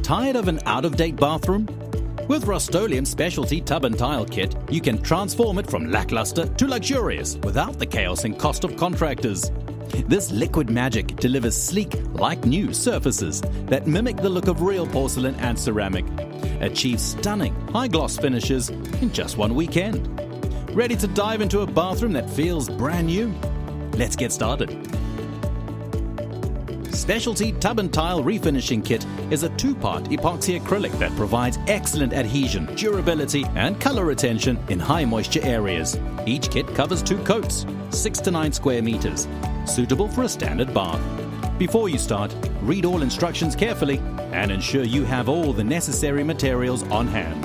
Tired of an out-of-date bathroom? With Rust-Oleum Specialty Tub and Tile Kit, you can transform it from lackluster to luxurious without the chaos and cost of contractors. This liquid magic delivers sleek, like new surfaces that mimic the look of real porcelain and ceramic. Achieve stunning, high-gloss finishes in just one weekend. Ready to dive into a bathroom that feels brand new? Let's get started. Specialty Tub and Tile Refinishing Kit is a two-part epoxy acrylic that provides excellent adhesion, durability, and color retention in high-moisture areas. Each kit covers 2 coats, 6 to 9 square meters, suitable for a standard bath. Before you start, read all instructions carefully and ensure you have all the necessary materials on hand.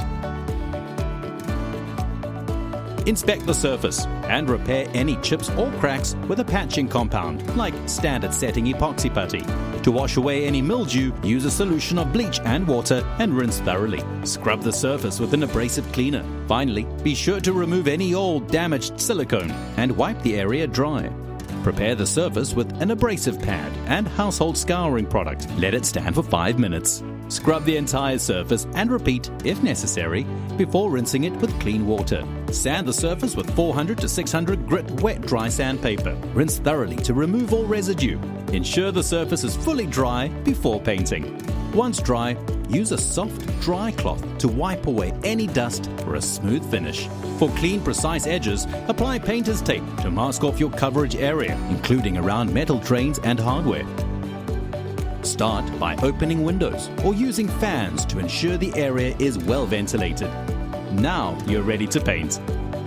Inspect the surface and repair any chips or cracks with a patching compound, like standard setting epoxy putty. To wash away any mildew, use a solution of bleach and water and rinse thoroughly. Scrub the surface with an abrasive cleaner. Finally, be sure to remove any old damaged silicone and wipe the area dry. Prepare the surface with an abrasive pad and household scouring product. Let it stand for 5 minutes. Scrub the entire surface and repeat, if necessary, before rinsing it with clean water. Sand the surface with 400 to 600 grit wet dry sandpaper. Rinse thoroughly to remove all residue. Ensure the surface is fully dry before painting. Once dry, use a soft, dry cloth to wipe away any dust for a smooth finish. For clean, precise edges, apply painter's tape to mask off your coverage area, including around metal drains and hardware. Start by opening windows or using fans to ensure the area is well ventilated. Now you're ready to paint.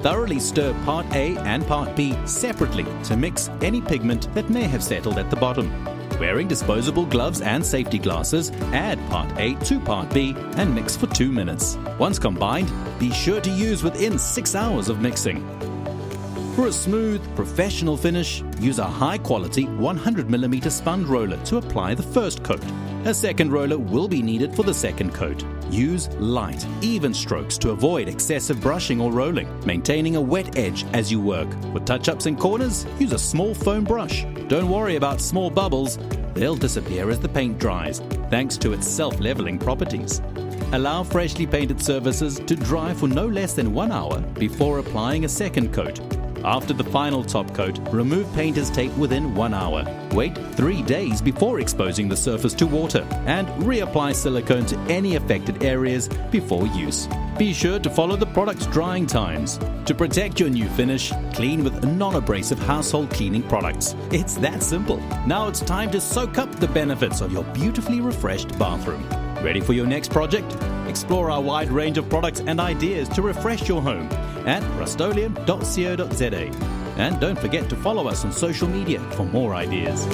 Thoroughly stir Part A and Part B separately to mix any pigment that may have settled at the bottom. Wearing disposable gloves and safety glasses, add Part A to Part B and mix for 2 minutes. Once combined, be sure to use within 6 hours of mixing. For a smooth, professional finish, use a high-quality 100mm sponge roller to apply the first coat. A second roller will be needed for the second coat. Use light, even strokes to avoid excessive brushing or rolling, maintaining a wet edge as you work. For touch-ups in corners, use a small foam brush. Don't worry about small bubbles. They'll disappear as the paint dries, thanks to its self-leveling properties. Allow freshly painted surfaces to dry for no less than 1 hour before applying a second coat. After the final top coat, remove painter's tape within 1 hour. Wait 3 days before exposing the surface to water and reapply silicone to any affected areas before use. Be sure to follow the product's drying times. To protect your new finish, clean with non-abrasive household cleaning products. It's that simple. Now it's time to soak up the benefits of your beautifully refreshed bathroom. Ready for your next project? Explore our wide range of products and ideas to refresh your home at rustoleum.co.za. And don't forget to follow us on social media for more ideas.